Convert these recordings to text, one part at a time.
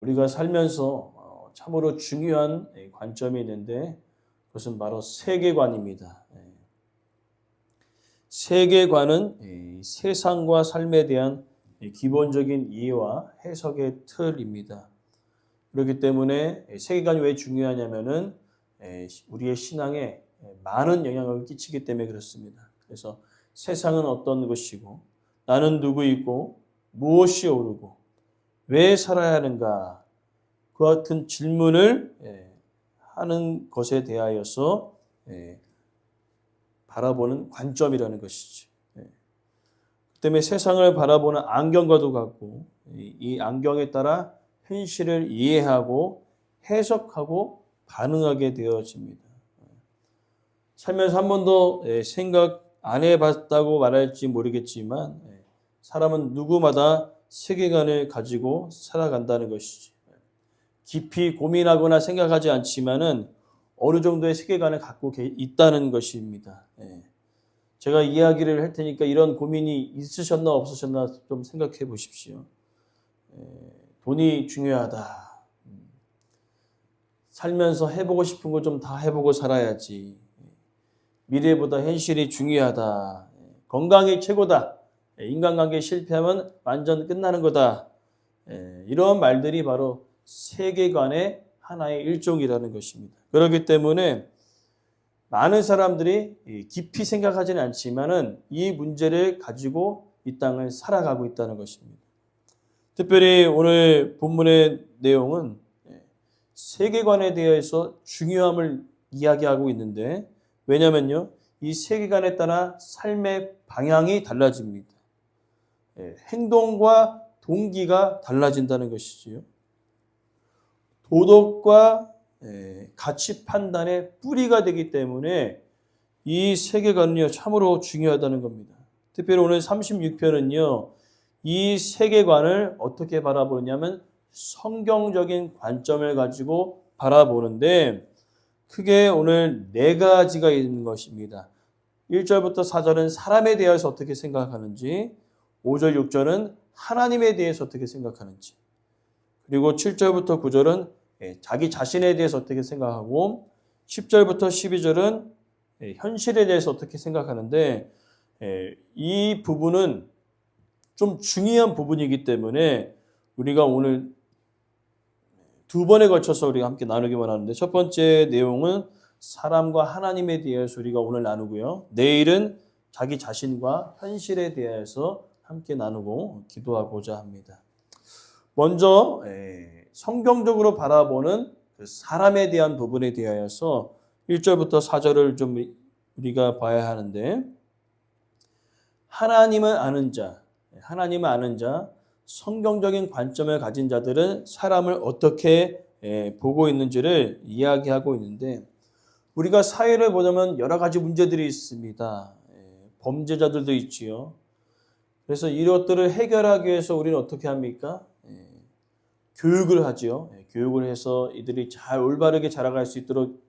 우리가 살면서 참으로 중요한 관점이 있는데 그것은 바로 세계관입니다. 세계관은 세상과 삶에 대한 기본적인 이해와 해석의 틀입니다. 그렇기 때문에 세계관이 왜 중요하냐면은 우리의 신앙에 많은 영향을 끼치기 때문에 그렇습니다. 그래서 세상은 어떤 것이고 나는 누구이고 무엇이 옳고 왜 살아야 하는가 그 같은 질문을 하는 것에 대하여서 바라보는 관점이라는 것이죠. 그 때문에 세상을 바라보는 안경과도 같고 이 안경에 따라 현실을 이해하고 해석하고 반응하게 되어집니다. 살면서 한 번도 생각 안 해봤다고 말할지 모르겠지만 사람은 누구마다 세계관을 가지고 살아간다는 것이지. 깊이 고민하거나 생각하지 않지만은 어느 정도의 세계관을 갖고 있다는 것입니다. 제가 이야기를 할 테니까 이런 고민이 있으셨나 없으셨나 좀 생각해 보십시오. 돈이 중요하다. 살면서 해보고 싶은 거 좀 다 해보고 살아야지. 미래보다 현실이 중요하다. 건강이 최고다. 인간관계 실패하면 완전 끝나는 거다. 이런 말들이 바로 세계관의 하나의 일종이라는 것입니다. 그렇기 때문에 많은 사람들이 깊이 생각하지는 않지만은 이 문제를 가지고 이 땅을 살아가고 있다는 것입니다. 특별히 오늘 본문의 내용은 세계관에 대해서 중요함을 이야기하고 있는데 왜냐면요. 이 세계관에 따라 삶의 방향이 달라집니다. 행동과 동기가 달라진다는 것이지요. 도덕과 가치 판단의 뿌리가 되기 때문에 이 세계관은요. 참으로 중요하다는 겁니다. 특별히 오늘 36편은요. 이 세계관을 어떻게 바라보느냐면 성경적인 관점을 가지고 바라보는데 크게 오늘 4가지가 있는 것입니다. 1절부터 4절은 사람에 대해서 어떻게 생각하는지, 5절, 6절은 하나님에 대해서 어떻게 생각하는지, 그리고 7절부터 9절은 자기 자신에 대해서 어떻게 생각하고 10절부터 12절은 현실에 대해서 어떻게 생각하는데 이 부분은 좀 중요한 부분이기 때문에 우리가 오늘 2번에 걸쳐서 우리가 함께 나누기만 하는데 첫 번째 내용은 사람과 하나님에 대해서 우리가 오늘 나누고요. 내일은 자기 자신과 현실에 대해서 함께 나누고 기도하고자 합니다. 먼저 성경적으로 바라보는 그 사람에 대한 부분에 대하여서 1절부터 4절을 좀 우리가 봐야 하는데 하나님을 아는 자, 성경적인 관점을 가진 자들은 사람을 어떻게 보고 있는지를 이야기하고 있는데 우리가 사회를 보자면 여러 가지 문제들이 있습니다. 범죄자들도 있지요. 그래서 이것들을 해결하기 위해서 우리는 어떻게 합니까? 교육을 하지요. 교육을 해서 이들이 잘 올바르게 자라갈 수 있도록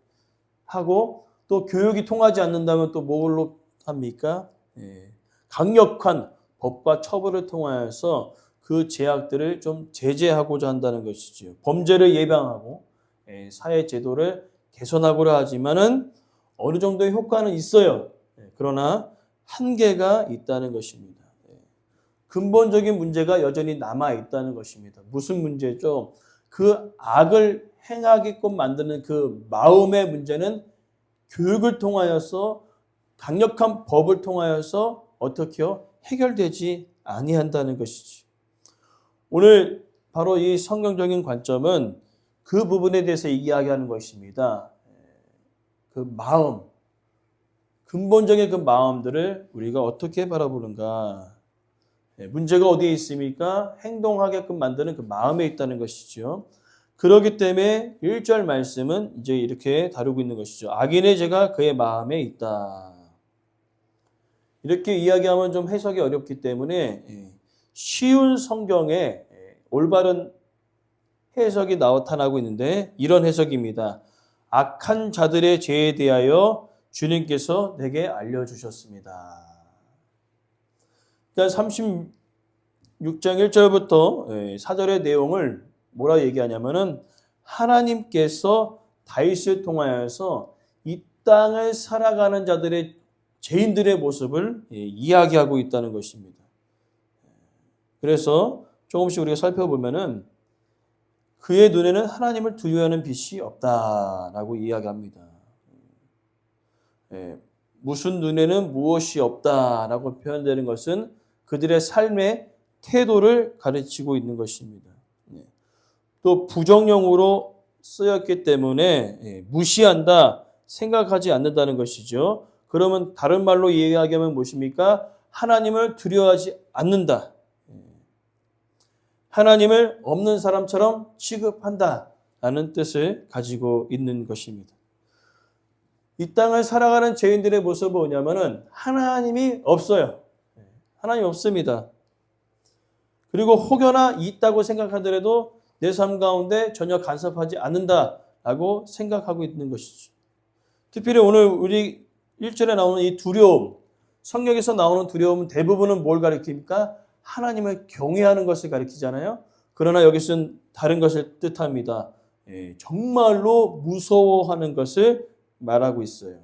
하고 또 교육이 통하지 않는다면 또 뭘로 합니까? 강력한 법과 처벌을 통하여서 그 죄악들을 좀 제재하고자 한다는 것이지요. 범죄를 예방하고 사회 제도를 개선하고자 하지만은 어느 정도의 효과는 있어요. 그러나 한계가 있다는 것입니다. 근본적인 문제가 여전히 남아 있다는 것입니다. 무슨 문제죠? 그 악을 행하게끔 만드는 그 마음의 문제는 교육을 통하여서 강력한 법을 통하여서 어떻게요? 해결되지 아니한다는 것이지. 오늘 바로 이 성경적인 관점은 그 부분에 대해서 이야기하는 것입니다. 그 마음, 근본적인 그 마음들을 우리가 어떻게 바라보는가. 문제가 어디에 있습니까? 행동하게끔 만드는 그 마음에 있다는 것이죠. 그렇기 때문에 1절 말씀은 이제 이렇게 다루고 있는 것이죠. 악인의 죄가 그의 마음에 있다. 이렇게 이야기하면 좀 해석이 어렵기 때문에 쉬운 성경에 올바른 해석이 나타나고 있는데 이런 해석입니다. 악한 자들의 죄에 대하여 주님께서 내게 알려주셨습니다. 그러니까 36장 1절부터 4절의 내용을 뭐라 얘기하냐면은 하나님께서 다윗을 통하여서 이 땅을 살아가는 자들의 죄인들의 모습을 이야기하고 있다는 것입니다. 그래서 조금씩 우리가 살펴보면은 그의 눈에는 하나님을 두려워하는 빛이 없다라고 이야기합니다. 무슨 눈에는 무엇이 없다라고 표현되는 것은 그들의 삶의 태도를 가르치고 있는 것입니다. 또 부정형으로 쓰였기 때문에 무시한다, 생각하지 않는다는 것이죠. 그러면 다른 말로 이야기하면 무엇입니까? 하나님을 두려워하지 않는다. 하나님을 없는 사람처럼 취급한다라는 뜻을 가지고 있는 것입니다. 이 땅을 살아가는 죄인들의 모습은 뭐냐면은 하나님이 없어요. 하나님 없습니다. 그리고 혹여나 있다고 생각하더라도 내 삶 가운데 전혀 간섭하지 않는다라고 생각하고 있는 것이죠. 특별히 오늘 우리 1절에 나오는 이 두려움, 성경에서 나오는 두려움은 대부분은 뭘 가리킵니까? 하나님을 경외하는 것을 가리키잖아요. 그러나 여기서는 다른 것을 뜻합니다. 정말로 무서워하는 것을 말하고 있어요.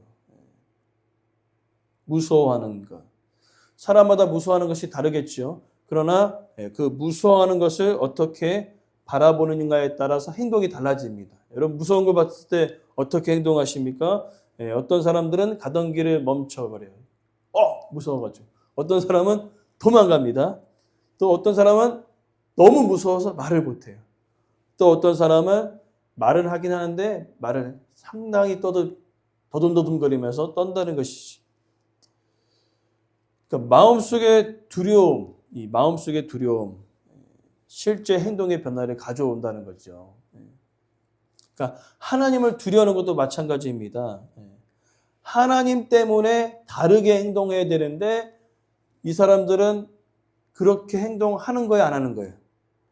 무서워하는 것. 사람마다 무서워하는 것이 다르겠죠. 그러나 그 무서워하는 것을 어떻게 바라보느냐에 따라서 행동이 달라집니다. 여러분 무서운 걸 봤을 때 어떻게 행동하십니까? 어떤 사람들은 가던 길을 멈춰버려요. 무서워가지고. 어떤 사람은 도망갑니다. 또 어떤 사람은 너무 무서워서 말을 못해요. 또 어떤 사람은 말을 하긴 하는데 말을 상당히 더듬더듬거리면서 떤다는 것이지. 그러니까 마음속의 두려움, 이 마음속의 두려움, 실제 행동의 변화를 가져온다는 거죠. 그러니까 하나님을 두려워하는 것도 마찬가지입니다. 하나님 때문에 다르게 행동해야 되는데 이 사람들은 그렇게 행동하는 거예요, 안 하는 거예요?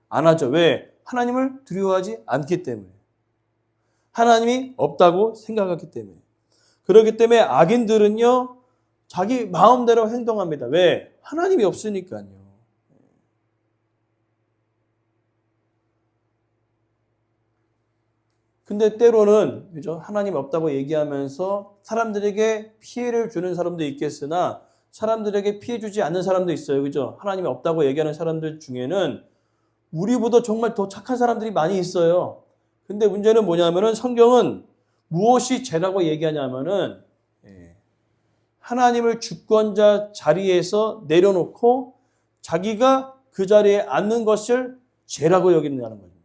안 하죠. 왜? 하나님을 두려워하지 않기 때문에. 하나님이 없다고 생각하기 때문에. 그렇기 때문에 악인들은요, 자기 마음대로 행동합니다. 왜? 하나님이 없으니까요. 근데 때로는 그죠? 하나님 없다고 얘기하면서 사람들에게 피해를 주는 사람도 있겠으나 사람들에게 피해 주지 않는 사람도 있어요. 그죠? 하나님이 없다고 얘기하는 사람들 중에는 우리보다 정말 더 착한 사람들이 많이 있어요. 근데 문제는 뭐냐면은 성경은 무엇이 죄라고 얘기하냐면은 하나님을 주권자 자리에서 내려놓고 자기가 그 자리에 앉는 것을 죄라고 여긴다는 거예요.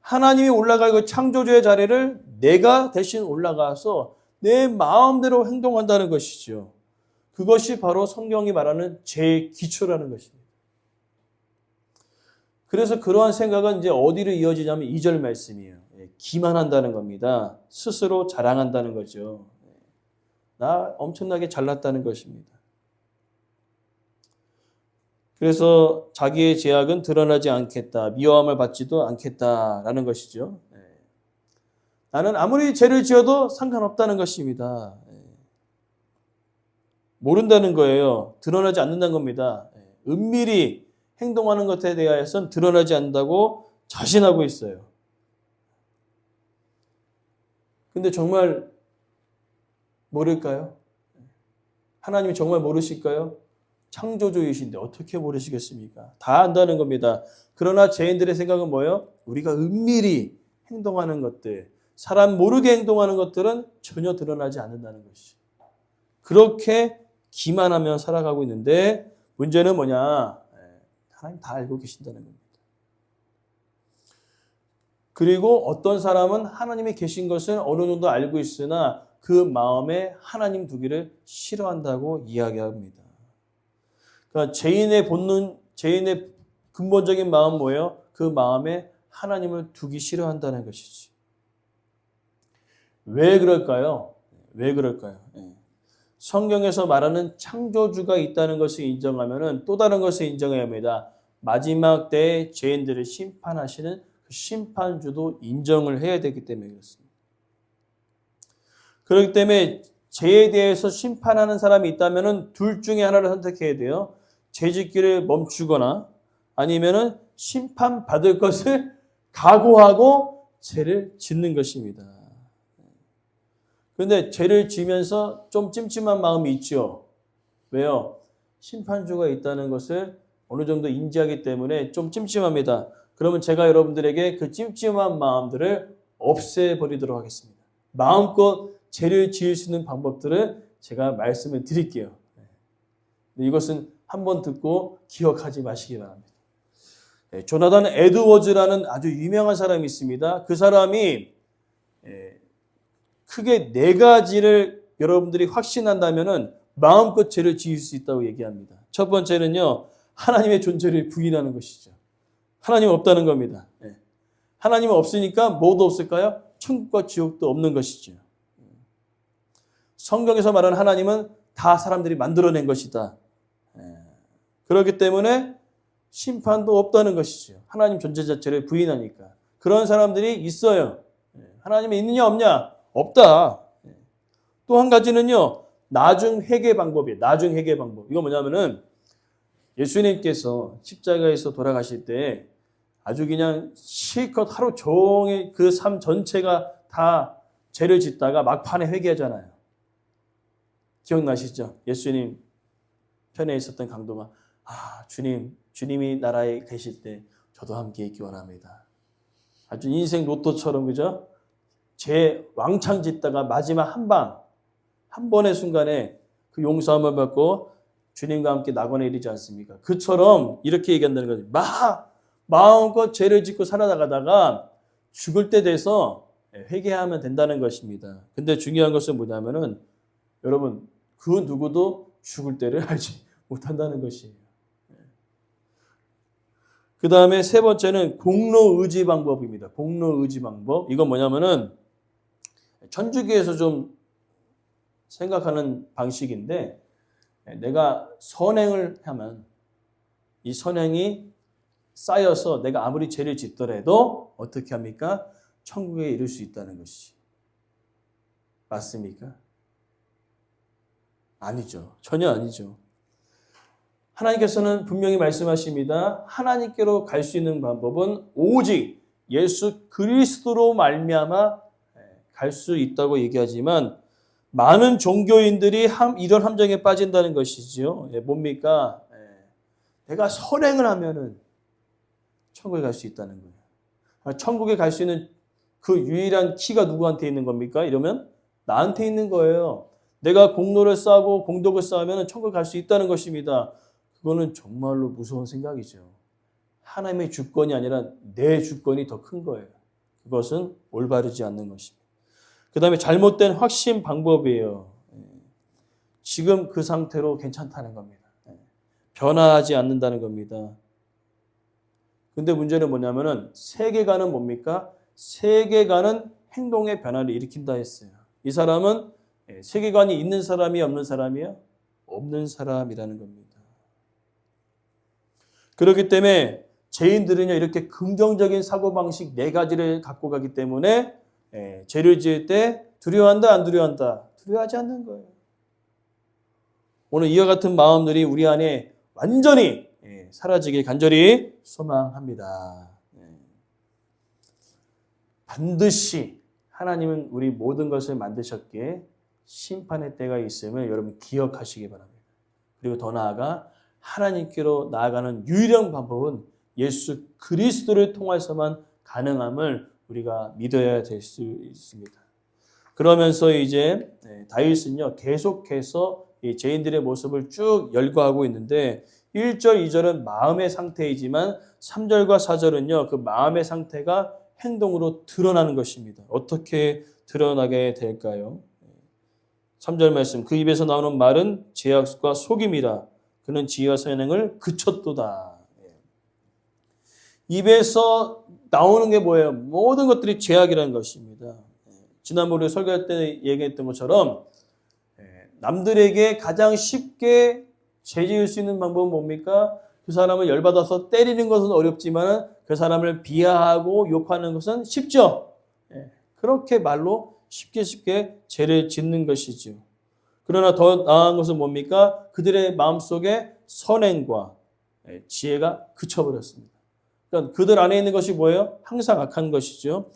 하나님이 올라갈 그 창조주의 자리를 내가 대신 올라가서 내 마음대로 행동한다는 것이죠. 그것이 바로 성경이 말하는 죄의 기초라는 것입니다. 그래서 그러한 생각은 이제 어디로 이어지냐면 2절 말씀이에요. 기만한다는 겁니다. 스스로 자랑한다는 거죠. 나 엄청나게 잘났다는 것입니다. 그래서 자기의 죄악은 드러나지 않겠다. 미워함을 받지도 않겠다라는 것이죠. 나는 아무리 죄를 지어도 상관없다는 것입니다. 모른다는 거예요. 드러나지 않는다는 겁니다. 은밀히 행동하는 것에 대해서는 드러나지 않는다고 자신하고 있어요. 근데 정말 모를까요? 하나님이 정말 모르실까요? 창조주이신데 어떻게 모르시겠습니까? 다 안다는 겁니다. 그러나 죄인들의 생각은 뭐예요? 우리가 은밀히 행동하는 것들, 사람 모르게 행동하는 것들은 전혀 드러나지 않는다는 것이죠. 그렇게 기만하며 살아가고 있는데 문제는 뭐냐? 하나님 다 알고 계신다는 겁니다. 그리고 어떤 사람은 하나님이 계신 것을 어느 정도 알고 있으나 그 마음에 하나님 두기를 싫어한다고 이야기합니다. 그러니까 죄인의 본능, 죄인의 근본적인 마음은 뭐예요? 그 마음에 하나님을 두기 싫어한다는 것이지. 왜 그럴까요? 왜 그럴까요? 성경에서 말하는 창조주가 있다는 것을 인정하면은 또 다른 것을 인정해야 합니다. 마지막 때에 죄인들을 심판하시는 그 심판주도 인정을 해야 되기 때문에 그렇습니다. 그렇기 때문에 죄에 대해서 심판하는 사람이 있다면은 둘 중에 하나를 선택해야 돼요. 죄 짓기를 멈추거나 아니면은 심판받을 것을 각오하고 죄를 짓는 것입니다. 그런데 죄를 지으면서 좀 찜찜한 마음이 있죠. 왜요? 심판주가 있다는 것을 어느 정도 인지하기 때문에 좀 찜찜합니다. 그러면 제가 여러분들에게 그 찜찜한 마음들을 없애버리도록 하겠습니다. 마음껏 죄를 지을 수 있는 방법들을 제가 말씀을 드릴게요. 이것은 한번 듣고 기억하지 마시기 바랍니다. 조나단 에드워즈라는 아주 유명한 사람이 있습니다. 그 사람이 크게 4가지를 여러분들이 확신한다면은 마음껏 죄를 지을 수 있다고 얘기합니다. 첫 번째는요, 하나님의 존재를 부인하는 것이죠. 하나님 없다는 겁니다. 하나님은 없으니까 뭐도 없을까요? 천국과 지옥도 없는 것이죠. 성경에서 말하는 하나님은 다 사람들이 만들어낸 것이다. 그렇기 때문에 심판도 없다는 것이죠. 하나님 존재 자체를 부인하니까. 그런 사람들이 있어요. 하나님이 있느냐 없냐? 없다. 또 한 가지는요, 나중 회개 방법이에요. 나중 회개 방법. 이거 뭐냐면은 예수님께서 십자가에서 돌아가실 때 아주 그냥 실컷 하루 종일 그 삶 전체가 다 죄를 짓다가 막판에 회개하잖아요. 기억나시죠? 예수님 편에 있었던 강도가 주님이 나라에 계실 때 저도 함께 있기 원합니다. 아주 인생 로또처럼, 그죠? 죄 왕창 짓다가 마지막 한 번의 순간에 그 용서함을 받고 주님과 함께 낙원에 이르지 않습니까? 그처럼 이렇게 얘기한다는 거죠. 마음껏 죄를 짓고 살아나가다가 죽을 때 돼서 회개하면 된다는 것입니다. 근데 중요한 것은 뭐냐면은 여러분, 그 누구도 죽을 때를 알지 못한다는 것이에요. 그 다음에 3번째는 공로의지 방법입니다. 공로의지 방법. 이건 뭐냐면은 천주교에서 좀 생각하는 방식인데, 내가 선행을 하면 이 선행이 쌓여서 내가 아무리 죄를 짓더라도 어떻게 합니까? 천국에 이를 수 있다는 것이. 맞습니까? 아니죠. 전혀 아니죠. 하나님께서는 분명히 말씀하십니다. 하나님께로 갈 수 있는 방법은 오직 예수 그리스도로 말미암아 갈 수 있다고 얘기하지만 많은 종교인들이 이런 함정에 빠진다는 것이지요. 뭡니까? 내가 선행을 하면은 천국에 갈 수 있다는 거예요. 천국에 갈 수 있는 그 유일한 키가 누구한테 있는 겁니까? 이러면 나한테 있는 거예요. 내가 공로를 쌓고 공덕을 쌓으면 천국에 갈 수 있다는 것입니다. 그거는 정말로 무서운 생각이죠. 하나님의 주권이 아니라 내 주권이 더 큰 거예요. 그것은 올바르지 않는 것입니다. 그 다음에 잘못된 확신 방법이에요. 지금 그 상태로 괜찮다는 겁니다. 변화하지 않는다는 겁니다. 근데 문제는 뭐냐면은 세계관은 뭡니까? 세계관은 행동의 변화를 일으킨다 했어요. 이 사람은 세계관이 있는 사람이 없는 사람이요? 없는 사람이라는 겁니다. 그렇기 때문에 죄인들은요, 이렇게 긍정적인 사고방식 4가지를 갖고 가기 때문에 죄를 지을 때 두려워한다, 안 두려워한다? 두려워하지 않는 거예요. 오늘 이와 같은 마음들이 우리 안에 완전히 사라지길 간절히 소망합니다. 반드시 하나님은 우리 모든 것을 만드셨기에 심판의 때가 있음을 여러분 기억하시기 바랍니다. 그리고 더 나아가 하나님께로 나아가는 유일한 방법은 예수 그리스도를 통해서만 가능함을 우리가 믿어야 될 수 있습니다. 그러면서 이제 다윗은요, 계속해서 이 죄인들의 모습을 쭉 열거하고 있는데 1절, 2절은 마음의 상태이지만 3절과 4절은요, 그 마음의 상태가 행동으로 드러나는 것입니다. 어떻게 드러나게 될까요? 3절 말씀, 그 입에서 나오는 말은 죄악과 속임이라. 그는 지혜와 선행을 그쳤도다. 입에서 나오는 게 뭐예요? 모든 것들이 죄악이라는 것입니다. 지난번에 설교할 때 얘기했던 것처럼 남들에게 가장 쉽게 죄 지을 수 있는 방법은 뭡니까? 그 사람을 열받아서 때리는 것은 어렵지만 그 사람을 비하하고 욕하는 것은 쉽죠. 그렇게 말로 쉽게 죄를 짓는 것이죠. 그러나 더 나은 것은 뭡니까? 그들의 마음속에 선행과 지혜가 그쳐버렸습니다. 그러니까 그들 안에 있는 것이 뭐예요? 항상 악한 것이죠.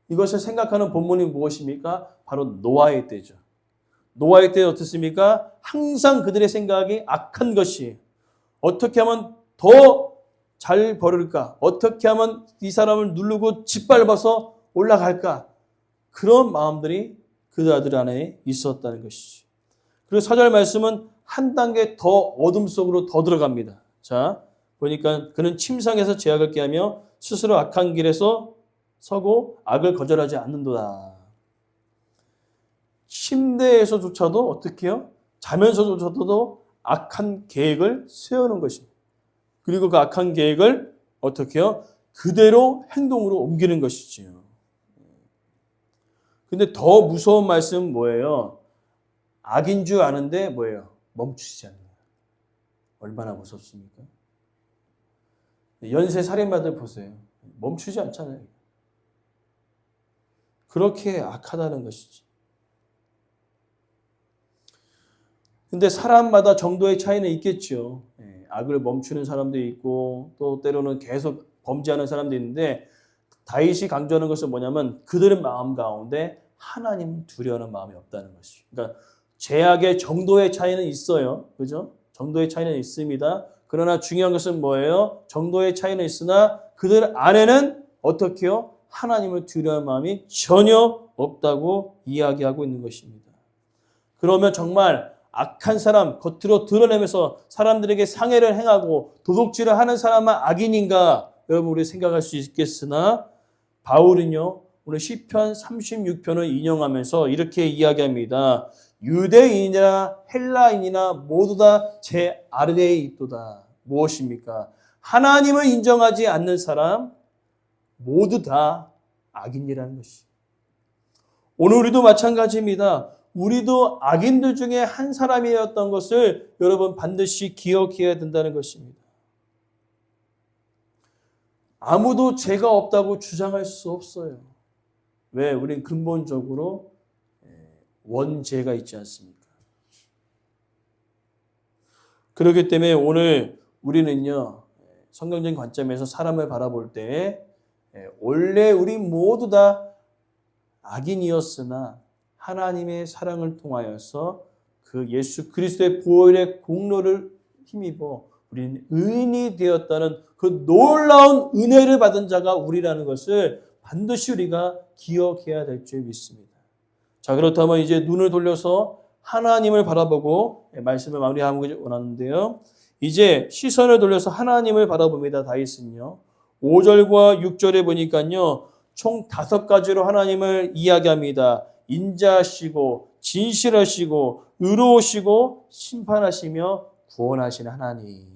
이것을 생각하는 본문이 무엇입니까? 바로 노아의 때죠. 노아의 때 어떻습니까? 항상 그들의 생각이 악한 것이 어떻게 하면 더 잘 벌을까? 어떻게 하면 이 사람을 누르고 짓밟아서 올라갈까? 그런 마음들이 그들 안에 있었다는 것이죠. 그리고 4절 말씀은 한 단계 더 어둠 속으로 더 들어갑니다. 자, 보니까 그는 침상에서 죄악을 깨하며 스스로 악한 길에서 서고 악을 거절하지 않는도다. 침대에서조차도 어떻게 해요? 자면서조차도 악한 계획을 세우는 것입니다. 그리고 그 악한 계획을 어떻게 해요? 그대로 행동으로 옮기는 것이지요. 근데 더 무서운 말씀은 뭐예요? 악인 줄 아는데 뭐예요? 멈추지 않는 거예요. 얼마나 무섭습니까? 연쇄 살인마들 보세요. 멈추지 않잖아요. 그렇게 악하다는 것이지. 근데 사람마다 정도의 차이는 있겠죠. 악을 멈추는 사람도 있고 또 때로는 계속 범죄하는 사람도 있는데 다윗이 강조하는 것은 뭐냐면 그들의 마음 가운데 하나님 두려워하는 마음이 없다는 것이죠. 그러니까 죄악의 정도의 차이는 있어요. 그죠? 정도의 차이는 있습니다. 그러나 중요한 것은 뭐예요? 정도의 차이는 있으나 그들 안에는 어떻게 해요? 하나님을 두려워하는 마음이 전혀 없다고 이야기하고 있는 것입니다. 그러면 정말 악한 사람, 겉으로 드러내면서 사람들에게 상해를 행하고 도둑질을 하는 사람만 악인인가? 여러분 우리 생각할 수 있겠으나 바울은요. 오늘 시편 36편을 인용하면서 이렇게 이야기합니다. 유대인이나 헬라인이나 모두 다 제 아래에 있도다. 무엇입니까? 하나님을 인정하지 않는 사람 모두 다 악인이라는 것이. 오늘 우리도 마찬가지입니다. 우리도 악인들 중에 한 사람이었던 것을 여러분 반드시 기억해야 된다는 것입니다. 아무도 죄가 없다고 주장할 수 없어요. 왜? 우린 근본적으로 원죄가 있지 않습니까? 그렇기 때문에 오늘 우리는요, 성경적인 관점에서 사람을 바라볼 때 원래 우리 모두 다 악인이었으나 하나님의 사랑을 통하여서 그 예수 그리스도의 보혈의 공로를 힘입어 우리는 의인이 되었다는 그 놀라운 은혜를 받은 자가 우리라는 것을 반드시 우리가 기억해야 될 줄 믿습니다. 자, 그렇다면 이제 눈을 돌려서 하나님을 바라보고 말씀을 마무리하기 원하는데요. 이제 시선을 돌려서 하나님을 바라봅니다. 다윗은요. 5절과 6절에 보니까요. 총 5가지로 하나님을 이야기합니다. 인자하시고 진실하시고 의로우시고 심판하시며 구원하시는 하나님.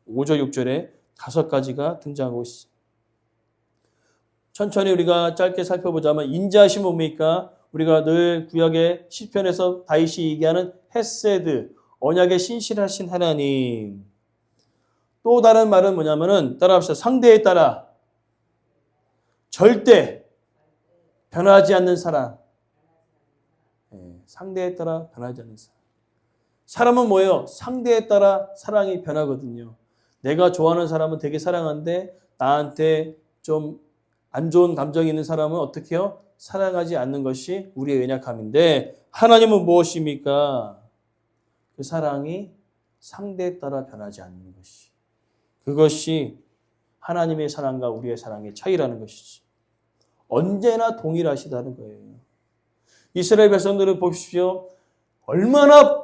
5절 6절에 5가지가 등장하고 있습니다. 천천히 우리가 짧게 살펴보자면 인자하심 뭡니까? 우리가 늘 구약의 시편에서 다윗이 얘기하는 헤세드, 언약의 신실하신 하나님. 또 다른 말은 뭐냐면은 따라합시다. 상대에 따라 절대 변하지 않는 사랑. 상대에 따라 변하지 않는 사랑. 사람은 뭐예요? 상대에 따라 사랑이 변하거든요. 내가 좋아하는 사람은 되게 사랑하는데 나한테 좀 안 좋은 감정이 있는 사람은 어떻게 해요? 사랑하지 않는 것이 우리의 연약함인데 하나님은 무엇입니까? 그 사랑이 상대에 따라 변하지 않는 것이. 그것이 하나님의 사랑과 우리의 사랑의 차이라는 것이지. 언제나 동일하시다는 거예요. 이스라엘 백성들을 보십시오. 얼마나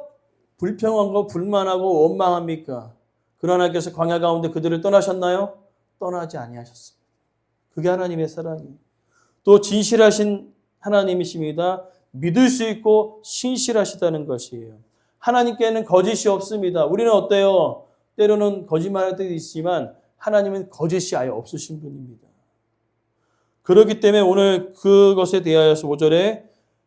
불평하고 불만하고 원망합니까? 그러나 하나님께서 광야 가운데 그들을 떠나셨나요? 떠나지 아니하셨습니다. 그게 하나님의 사랑이에요. 또 진실하신 하나님이십니다. 믿을 수 있고 신실하시다는 것이에요. 하나님께는 거짓이 없습니다. 우리는 어때요? 때로는 거짓말할 때도 있지만 하나님은 거짓이 아예 없으신 분입니다. 그렇기 때문에 오늘 그것에 대하여서 5절에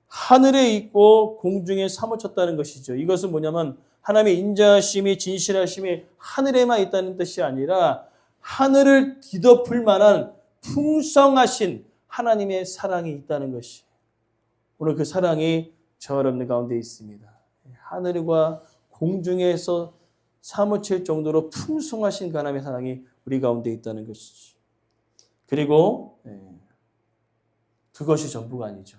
하늘에 있고 공중에 사무쳤다는 것이죠. 이것은 뭐냐면 하나님의 인자하심이 진실하심이 하늘에만 있다는 뜻이 아니라 하늘을 뒤덮을 만한 풍성하신 하나님의 사랑이 있다는 것이 오늘 그 사랑이 저 여러분들 가운데 있습니다. 하늘과 공중에서 사무칠 정도로 풍성하신 하나님의 사랑이 우리 가운데 있다는 것이지. 그리고 그것이 전부가 아니죠.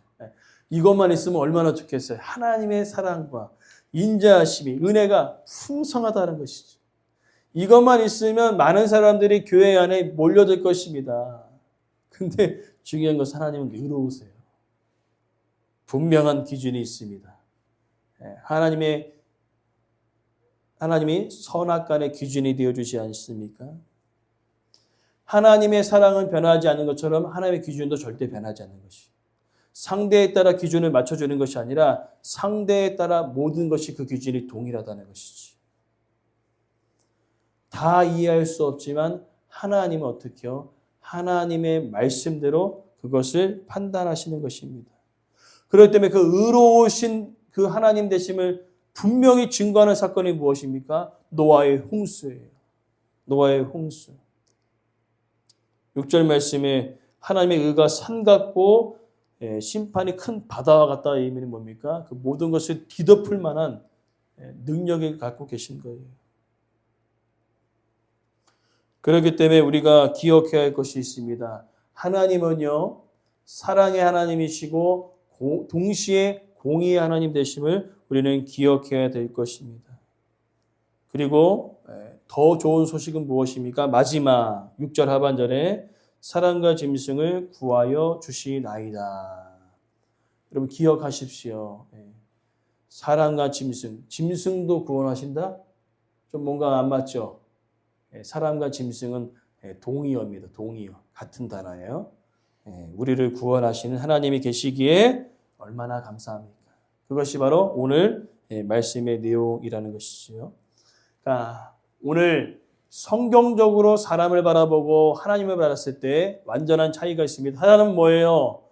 이것만 있으면 얼마나 좋겠어요. 하나님의 사랑과 인자하심이, 은혜가 풍성하다는 것이죠. 이것만 있으면 많은 사람들이 교회 안에 몰려들 것입니다. 근데 중요한 것은 하나님은 의로우세요. 분명한 기준이 있습니다. 하나님이 선악간의 기준이 되어주지 않습니까? 하나님의 사랑은 변하지 않는 것처럼 하나님의 기준도 절대 변하지 않는 것이. 상대에 따라 기준을 맞춰주는 것이 아니라 상대에 따라 모든 것이 그 기준이 동일하다는 것이지. 다 이해할 수 없지만 하나님은 어떻게요? 하나님의 말씀대로 그것을 판단하시는 것입니다. 그렇기 때문에 그 의로우신 그 하나님 되심을 분명히 증거하는 사건이 무엇입니까? 노아의 홍수예요. 노아의 홍수. 6절 말씀에 하나님의 의가 산 같고 심판이 큰 바다와 같다. 이 의미는 뭡니까? 그 모든 것을 뒤덮을 만한 능력을 갖고 계신 거예요. 그렇기 때문에 우리가 기억해야 할 것이 있습니다. 하나님은요, 사랑의 하나님이시고 동시에 공의의 하나님 되심을 우리는 기억해야 될 것입니다. 그리고 더 좋은 소식은 무엇입니까? 마지막 6절 하반절에 사랑과 짐승을 구하여 주시나이다. 여러분 기억하십시오. 사랑과 짐승도 구원하신다? 좀 뭔가 안 맞죠? 사람과 짐승은 동의어입니다. 동의어. 같은 단어예요. 우리를 구원하시는 하나님이 계시기에 얼마나 감사합니까? 그것이 바로 오늘 말씀의 내용이라는 것이죠. 그러니까 오늘 성경적으로 사람을 바라보고 하나님을 바라봤을 때 완전한 차이가 있습니다. 하나님은 뭐예요?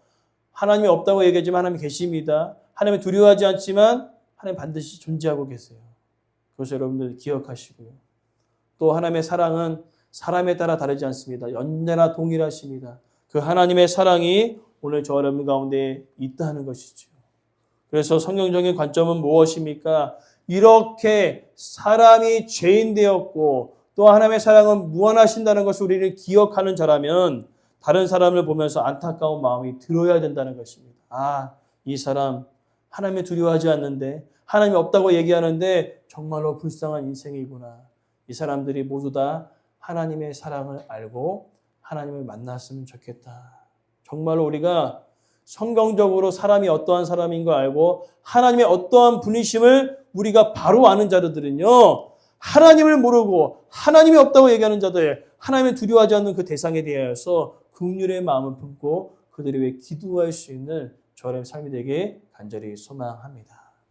하나님이 없다고 얘기하지만 하나님이 계십니다. 하나님을 두려워하지 않지만 하나님 반드시 존재하고 계세요. 그것을 여러분들 기억하시고요. 또 하나님의 사랑은 사람에 따라 다르지 않습니다. 언제나 동일하십니다. 그 하나님의 사랑이 오늘 저 여러분 가운데 있다는 것이죠. 그래서 성경적인 관점은 무엇입니까? 이렇게 사람이 죄인 되었고 또 하나님의 사랑은 무한하신다는 것을 우리를 기억하는 자라면 다른 사람을 보면서 안타까운 마음이 들어야 된다는 것입니다. 아, 이 사람 하나님을 두려워하지 않는데 하나님이 없다고 얘기하는데 정말로 불쌍한 인생이구나. 이 사람들이 모두 다 하나님의 사랑을 알고 하나님을 만났으면 좋겠다. 정말로 우리가 성경적으로 사람이 어떠한 사람인 걸 알고 하나님의 어떠한 분이심을 우리가 바로 아는 자들은요. 하나님을 모르고 하나님이 없다고 얘기하는 자들, 하나님을 두려워하지 않는 그 대상에 대하여서 긍휼의 마음을 품고 그들을 위해 기도할 수 있는 저의 삶이 되게 간절히 소망합니다.